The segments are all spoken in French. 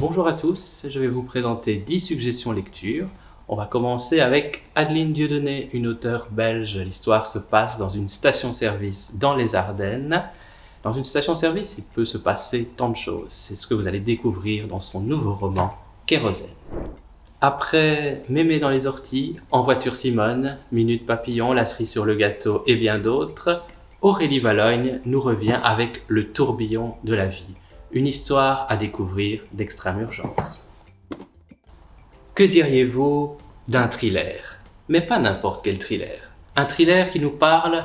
Bonjour à tous, je vais vous présenter 10 suggestions lecture. On va commencer avec Adeline Dieudonné, une auteure belge. L'histoire se passe dans une station-service dans les Ardennes. Dans une station-service, il peut se passer tant de choses. C'est ce que vous allez découvrir dans son nouveau roman, Kérosène. Après Mémé dans les orties, En voiture Simone, Minute Papillon, La cerise sur le gâteau et bien d'autres, Aurélie Valogne nous revient avec Le tourbillon de la vie. Une histoire à découvrir d'extrême urgence. Que diriez-vous d'un thriller? Mais pas n'importe quel thriller. Un thriller qui nous parle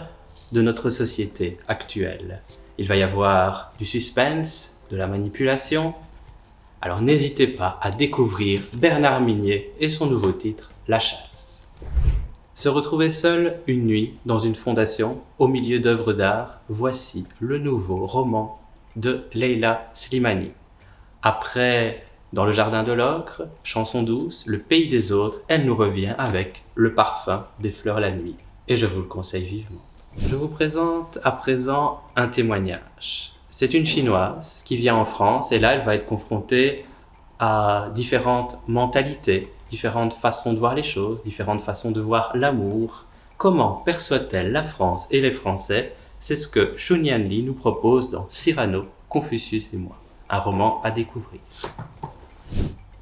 de notre société actuelle. Il va y avoir du suspense, de la manipulation. Alors n'hésitez pas à découvrir Bernard Minier et son nouveau titre, La chasse. Se retrouver seul une nuit dans une fondation au milieu d'œuvres d'art, voici le nouveau roman de Leila Slimani. Après Dans le jardin de l'ocre, Chanson douce, Le pays des autres, elle nous revient avec Le parfum des fleurs la nuit. Et je vous le conseille vivement. Je vous présente à présent un témoignage. C'est une Chinoise qui vient en France et là elle va être confrontée à différentes mentalités, différentes façons de voir les choses, différentes façons de voir l'amour. Comment perçoit-elle la France et les Français? C'est ce que Shunyan Li nous propose dans Cyrano, Confucius et moi, un roman à découvrir.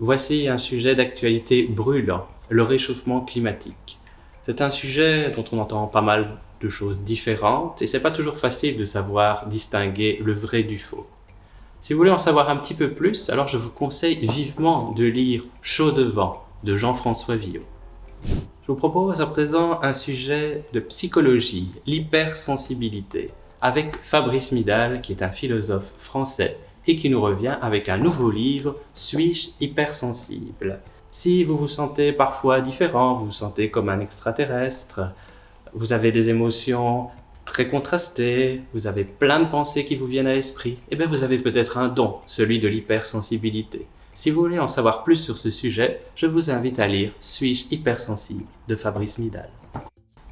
Voici un sujet d'actualité brûlant, le réchauffement climatique. C'est un sujet dont on entend pas mal de choses différentes et c'est pas toujours facile de savoir distinguer le vrai du faux. Si vous voulez en savoir un petit peu plus, alors je vous conseille vivement de lire Chaud de vent de Jean-François Villot. Je vous propose à présent un sujet de psychologie, l'hypersensibilité, avec Fabrice Midal, qui est un philosophe français et qui nous revient avec un nouveau livre, Suis-je hypersensible? Si vous vous sentez parfois différent, vous vous sentez comme un extraterrestre, vous avez des émotions très contrastées, vous avez plein de pensées qui vous viennent à l'esprit, eh bien vous avez peut-être un don, celui de l'hypersensibilité. Si vous voulez en savoir plus sur ce sujet, je vous invite à lire Suis-je hypersensible de Fabrice Midal.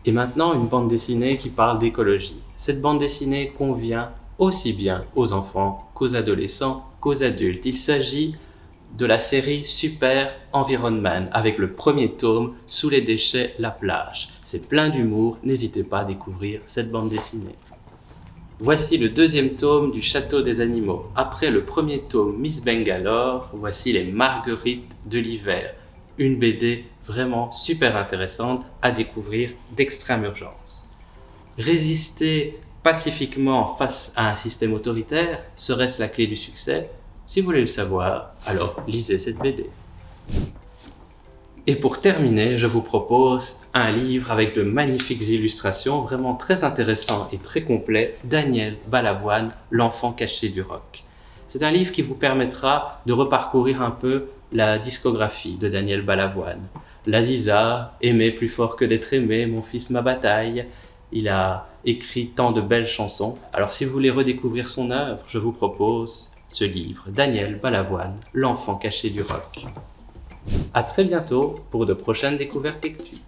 Et maintenant, une bande dessinée qui parle d'écologie. Cette bande dessinée convient aussi bien aux enfants qu'aux adolescents qu'aux adultes. Il s'agit de la série Super Environment avec le premier tome Sous les déchets, la plage. C'est plein d'humour, n'hésitez pas à découvrir cette bande dessinée. Voici le deuxième tome du Château des animaux. Après le premier tome Miss Bangalore, voici les Marguerites de l'hiver. Une BD vraiment super intéressante à découvrir d'extrême urgence. Résister pacifiquement face à un système autoritaire, serait-ce la clé du succès? Si vous voulez le savoir, alors lisez cette BD. Et pour terminer, je vous propose un livre avec de magnifiques illustrations, vraiment très intéressant et très complet, Daniel Balavoine, L'enfant caché du rock. C'est un livre qui vous permettra de reparcourir un peu la discographie de Daniel Balavoine. L'Aziza, Aimer plus fort que d'être aimé, Mon fils ma bataille. Il a écrit tant de belles chansons. Alors si vous voulez redécouvrir son œuvre, je vous propose ce livre, Daniel Balavoine, L'enfant caché du rock. À très bientôt pour de prochaines découvertes lecture.